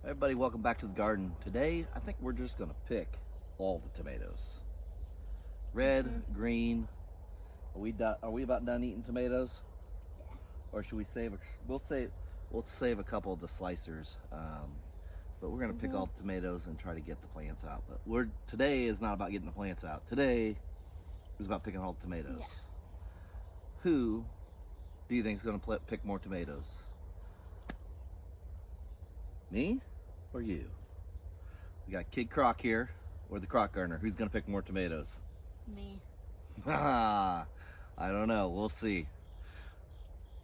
Everybody, welcome back to the garden. Today, I think we're just gonna pick all the tomatoes. Red, green. Are we about done eating tomatoes? Or should we save? We'll save a couple of the slicers. But we're gonna pick all the tomatoes and try to get the plants out. But today is not about getting the plants out. Today is about picking all the tomatoes. Yeah. Who do you think is gonna pick more tomatoes? Me or you? We got Kid Croc here, or the Croc Gardener. Who's gonna pick more tomatoes? Me. I don't know. We'll see.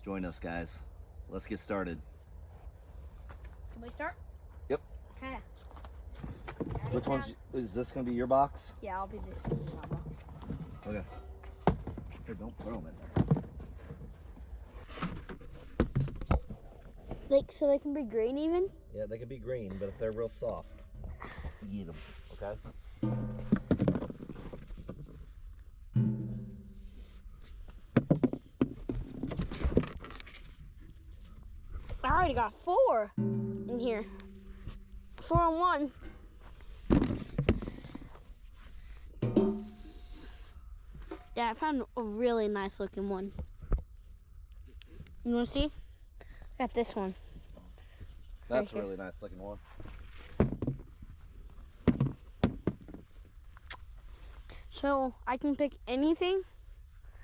Join us, guys. Let's get started. Can we start? Yep. Okay. Which one's is this gonna be your box? Yeah, I'll be this one in my box. Okay. Here, don't throw them in there. Like, so they can be green even? Yeah, they can be green, but if they're real soft, eat them. Okay. I already got 4 in here. 4 on 1. Yeah, I found a really nice looking one. You want to see? Got this one. That's a really nice looking one. So I can pick anything?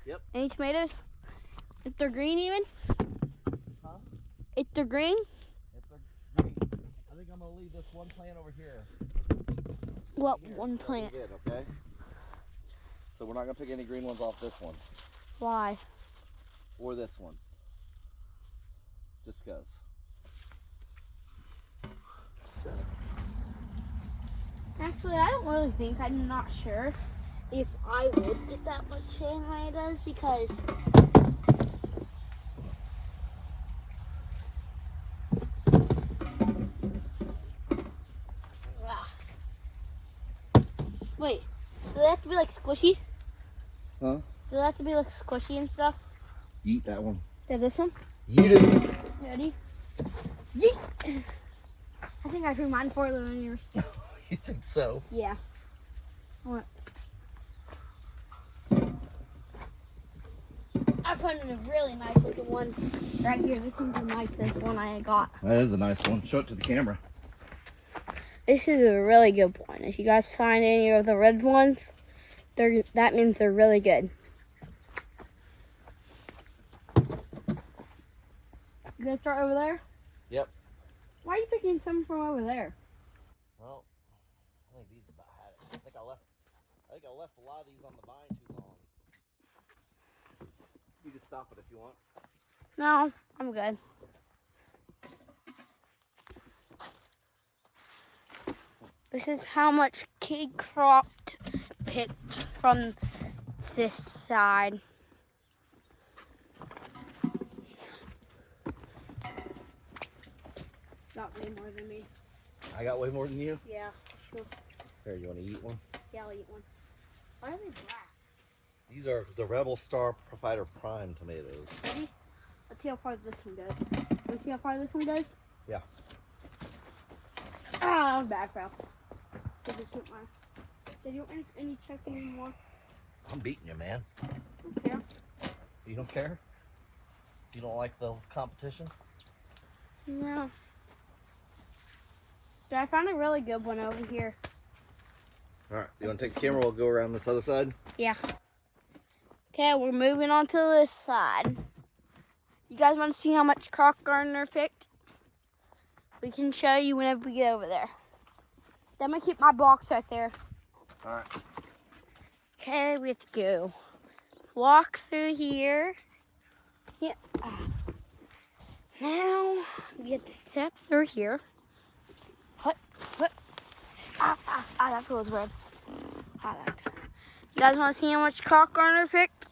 Yep. Any tomatoes? If they're green even? Huh? If they're green? If they're green. I think I'm gonna leave this one plant over here. What Here, one plant? Good, okay? So we're not gonna pick any green ones off this one. Why? Or this one. Just because. Actually, I don't really think, I'm not sure if I would get that much tomatoes because wait, do they have to be like squishy? Huh? Do they have to be like squishy and stuff? Eat that one. Yeah, this one? Eat it. Ready? Yeet! I think I threw mine farther than yours. You think so? Yeah. I found a really nice looking one right here. This is the nicest one I got. That is a nice one. Show it to the camera. This is a really good one. If you guys find any of the red ones, that means they're really good. You gonna start over there? Yep. Why are you picking some from over there? Well, I think these about had it. I think I left a lot of these on the vine too long. You can stop it if you want. No, I'm good. This is how much Kid Croc picked from this side. Got way more than me. I got way more than you? Yeah. Sure. Here, you want to eat one? Yeah, I'll eat one. Why are they black? These are the Rebel Star Fighter Prime tomatoes. Ready? Let's see how far this one goes. Want to see how far this one goes? Yeah. Ah, that was bad, bro. Did you want any check anymore? I'm beating you, man. I don't care. You don't care? You don't like the competition? No. I found a really good one over here. Alright, you want to take the camera? We'll go around this other side? Yeah. Okay, we're moving on to this side. You guys want to see how much Croc Gardener picked? We can show you whenever we get over there. I'm going to keep my box right there. Alright. Okay, we have to go. Walk through here. Yep. Now, we get the steps through here. What? That feels red. You guys want to see how much Croc Gardener picked?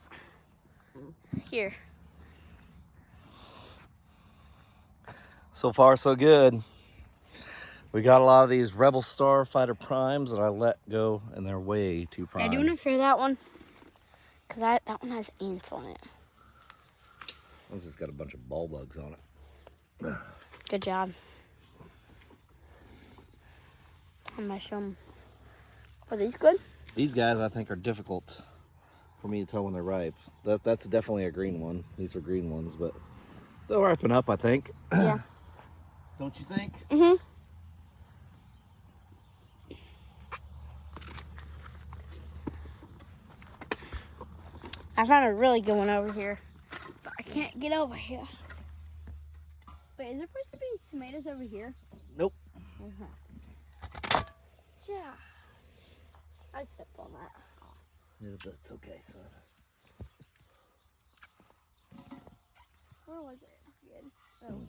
Here. So far, so good. We got a lot of these Rebel Star Fighter Primes that I let go, and they're way too prime. Yeah, doing it for that one. Because that one has ants on it. This has got a bunch of ball bugs on it. Good job. I'm gonna show them. Are these good? These guys, I think, are difficult for me to tell when they're ripe. That's definitely a green one. These are green ones, but they'll ripen up, I think. Yeah. Don't you think? Mm-hmm. I found a really good one over here, but I can't get over here. Wait, is there supposed to be tomatoes over here? Nope. Okay. Yeah. I'd step on that. Yeah, that's okay, son. Where was it? Good. Oh.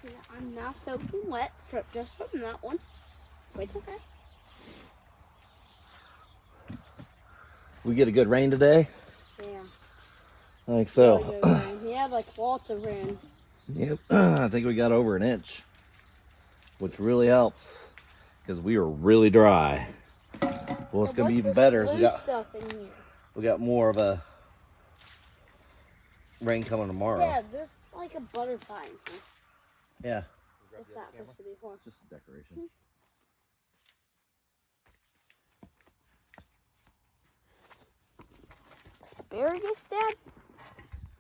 Yeah, I'm now soaking wet just from that one. But it's okay. We get a good rain today? Yeah. I think so. Really good rain. He had like lots of rain. Yep. I think we got over an inch, which really helps because we were really dry. Well, it's gonna be even better. Blue stuff in here. We got more of a rain coming tomorrow. Yeah, there's like a butterfly in here. Yeah. What's that supposed to be for? Just a decoration. Asparagus, Dad?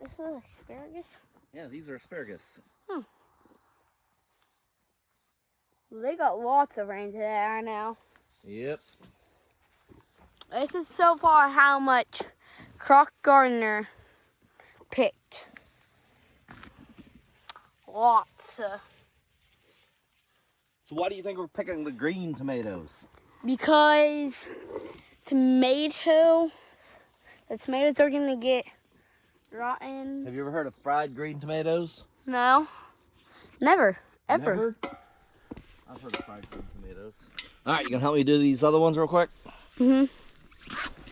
This is asparagus? Yeah, these are asparagus. Huh. Well, they got lots of rain today, I know. Yep. This is so far how much Croc Gardner picked. Lots. So why do you think we're picking the green tomatoes? Because the tomatoes are going to get rotten. Have you ever heard of fried green tomatoes? No. Never. Ever. Never? I've heard of fried green tomatoes. All right, you gonna help me do these other ones real quick? Mm-hmm.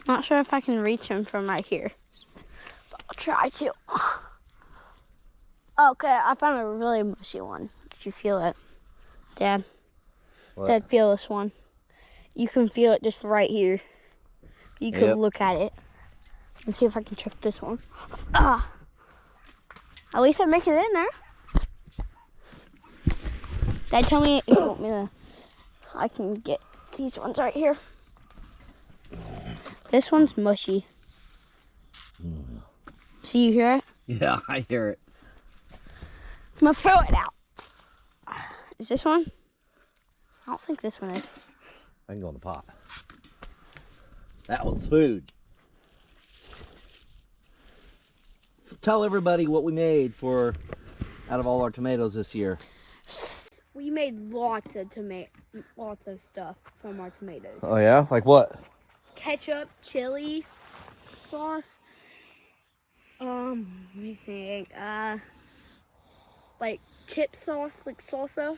Not sure if I can reach them from right here. But I'll try to. Okay, I found a really mushy one. Did you feel it, Dad? What? Dad, feel this one. You can feel it just right here. You can look at it. Let's see if I can check this one. Ah! At least I'm making it in there. Dad, tell me if you want me to. I can get these ones right here. This one's mushy. See, you hear it? Yeah, I hear it. I'm gonna throw it out. Is this one? I don't think this one is. I can go in the pot. That one's food. So tell everybody what we made out of all our tomatoes this year. We made lots of stuff from our tomatoes. Oh yeah? Like what? Ketchup, chili sauce. Let me think. Like chip sauce, like salsa.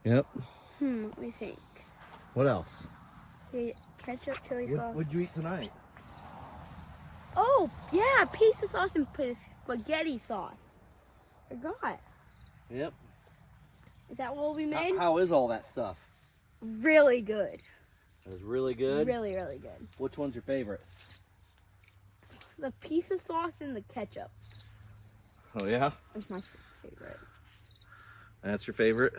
Yep. Let me think. What else? Ketchup, chili sauce. What'd you eat tonight? Oh, yeah, pizza sauce and spaghetti sauce. Forgot. Yep. Is that what we made? How is all that stuff? Really good. It was really good? Really, really good. Which one's your favorite? The pizza sauce and the ketchup. Oh yeah? That's my favorite. That's your favorite?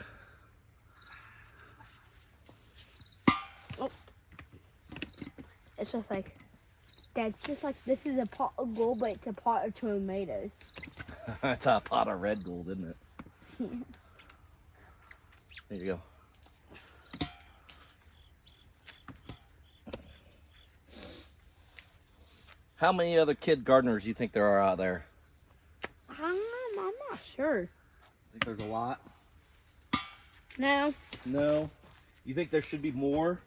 Oh. It's just like, Dad's just like, this is a pot of gold, but it's a pot of tomatoes. That's a pot of red gold, isn't it? There you go. How many other kid gardeners do you think there are out there? I'm not sure. Think there's a lot? No. No? You think there should be more?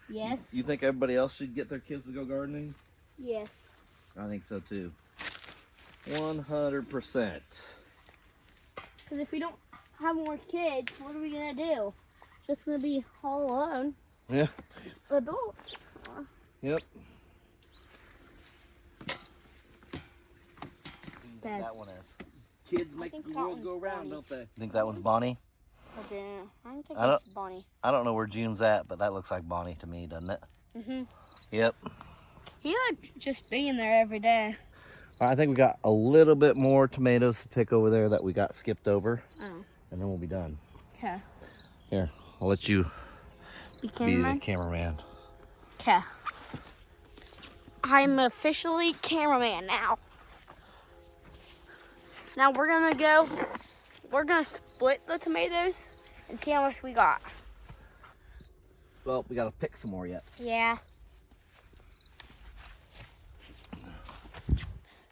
Yes. You think everybody else should get their kids to go gardening? Yes. I think so too. 100%. Because if we don't have more kids, what are we going to do? Just going to be all alone. Yeah. Adults. Yep. Dad. That one is. Kids make think the that world one's go round, Bonnie. don't they? Think that one's Bonnie? I don't think I don't- it's Bonnie. I don't know where June's at, but that looks like Bonnie to me, doesn't it? Mm-hmm. Yep. He like just being there every day. I think we got a little bit more tomatoes to pick over there that we got skipped over. Oh. and then we'll be done. Okay. Here, I'll let you Be be cameraman? the cameraman. Okay. I'm officially cameraman now. Now we're gonna split the tomatoes and see how much we got. Well, we gotta pick some more yet. Yeah.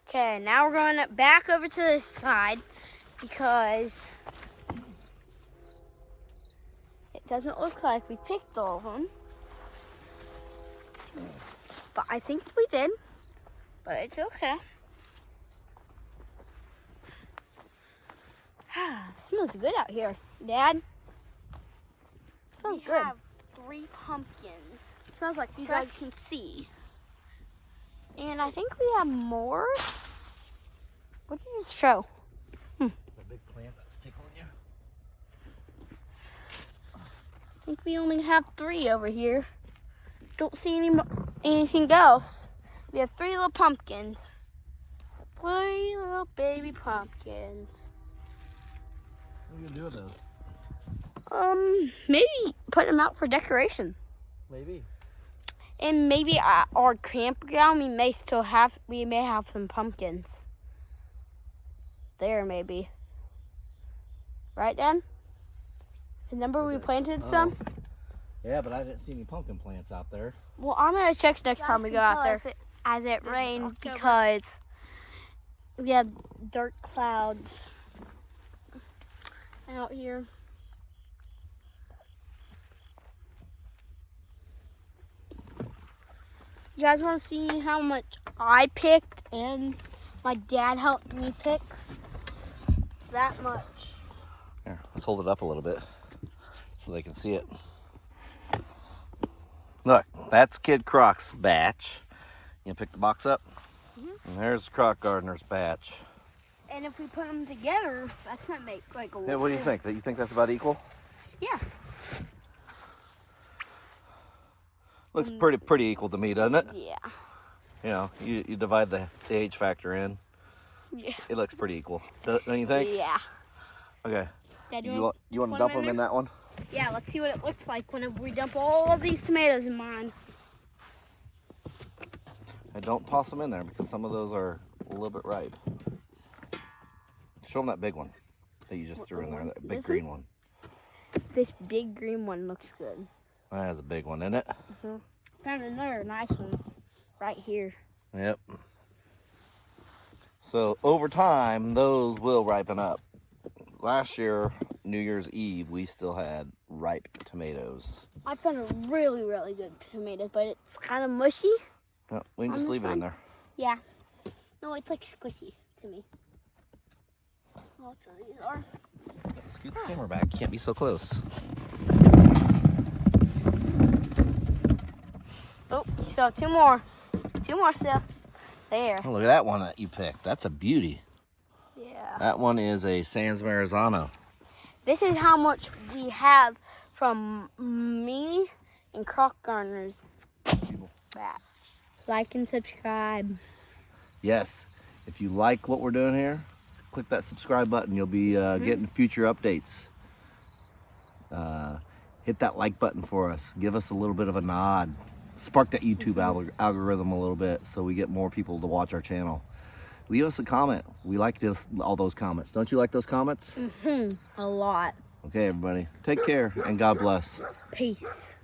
Okay, now we're going back over to this side because it doesn't look like we picked all of them. But I think we did. But it's okay. Smells good out here, Dad. Smells good. We have 3 pumpkins. It smells like you guys can see. And I think we have more. What did you show? The big plant that's tickling you. I think we only have 3 over here. Don't see anything else. We have 3 little pumpkins. 3 little baby pumpkins. What are you gonna do with those? Maybe put them out for decoration. Maybe. And maybe at our campground, we may have some pumpkins. There, maybe. Right, Dad? Remember we planted some? Yeah, but I didn't see any pumpkin plants out there. Well, I'm gonna check next time we go out there. As it rained because we have dark clouds out here. You guys want to see how much I picked and my dad helped me pick? That much. Here, let's hold it up a little bit so they can see it. Look, that's Kid Croc's batch. You gonna pick the box up? And there's Croc Gardener's batch. And if we put them together, that's gonna make like a. Yeah, what do you think? You think that's about equal? Yeah. Looks pretty equal to me, doesn't it? Yeah. You know, you divide the H factor in. Yeah. It looks pretty equal, don't you think? Yeah. Okay. Dad, You want to dump them in that one? Yeah, let's see what it looks like whenever we dump all of these tomatoes in mine. And don't toss them in there because some of those are a little bit ripe. Show them that big one that you just threw in there, that big green one. This big green one looks good. That has a big one in it. Found another nice one right here. Yep. So over time, those will ripen up. Last year, New Year's Eve, we still had ripe tomatoes. I found a really, really good tomato, but it's kind of mushy. No, we can just leave it in there. Yeah. No, it's like squishy to me. Lots of these are. Scoot the camera back. You can't be so close. Oh, so 2 more. 2 more still. There. Oh, look at that one that you picked. That's a beauty. Yeah. That one is a Sans Marizano. This is how much we have from me and Croc Gardener's batch. Like and subscribe. Yes. If you like what we're doing here, click that subscribe button. You'll be getting future updates. Hit that like button for us. Give us a little bit of a nod. Spark that YouTube algorithm a little bit so we get more people to watch our channel. Leave us a comment. We like all those comments. Don't you like those comments? A lot. Okay, everybody. Take care and God bless. Peace.